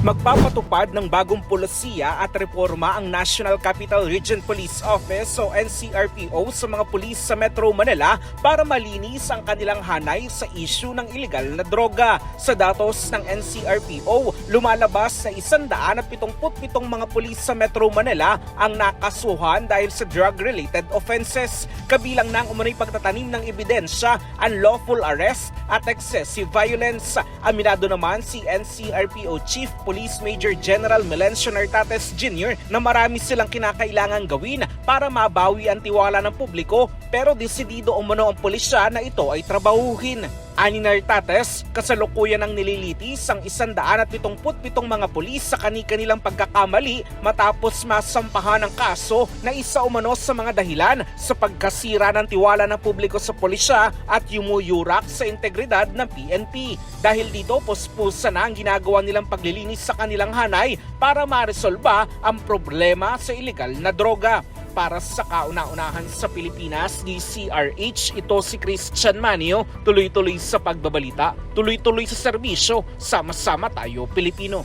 Magpapatupad ng bagong pulisiya at reforma ang National Capital Region Police Office o NCRPO sa mga pulis sa Metro Manila para malinis ang kanilang hanay sa issue ng iligal na droga. Sa datos ng NCRPO, lumalabas na 177 mga pulis sa Metro Manila ang nakasuhan dahil sa drug-related offenses. Kabilang na ang umano'y pagtatanim ng ebidensya, unlawful arrest at excessive violence. Aminado naman si NCRPO Chief Police Major General Melencio Nartates Jr. na marami silang kinakailangang gawin para mabawi ang tiwala ng publiko, pero desidido umano ang pulisya na ito ay trabahuhin. Ani Nartates, kasalukuyan ang nililitis ang 177 mga pulis sa kani-kanilang pagkakamali matapos masampahan ng kaso na isa umano sa mga dahilan sa pagkasira ng tiwala ng publiko sa pulisya at yumuyurak sa integridad ng PNP. Dahil dito, puspusa na ang ginagawa nilang paglilinis sa kanilang hanay para maresolba ang problema sa iligal na droga. Para sa kauna-unahan sa Pilipinas, DCRH, ito si Christian Manio, tuloy-tuloy sa pagbabalita, tuloy-tuloy sa serbisyo, sama-sama tayo Pilipino.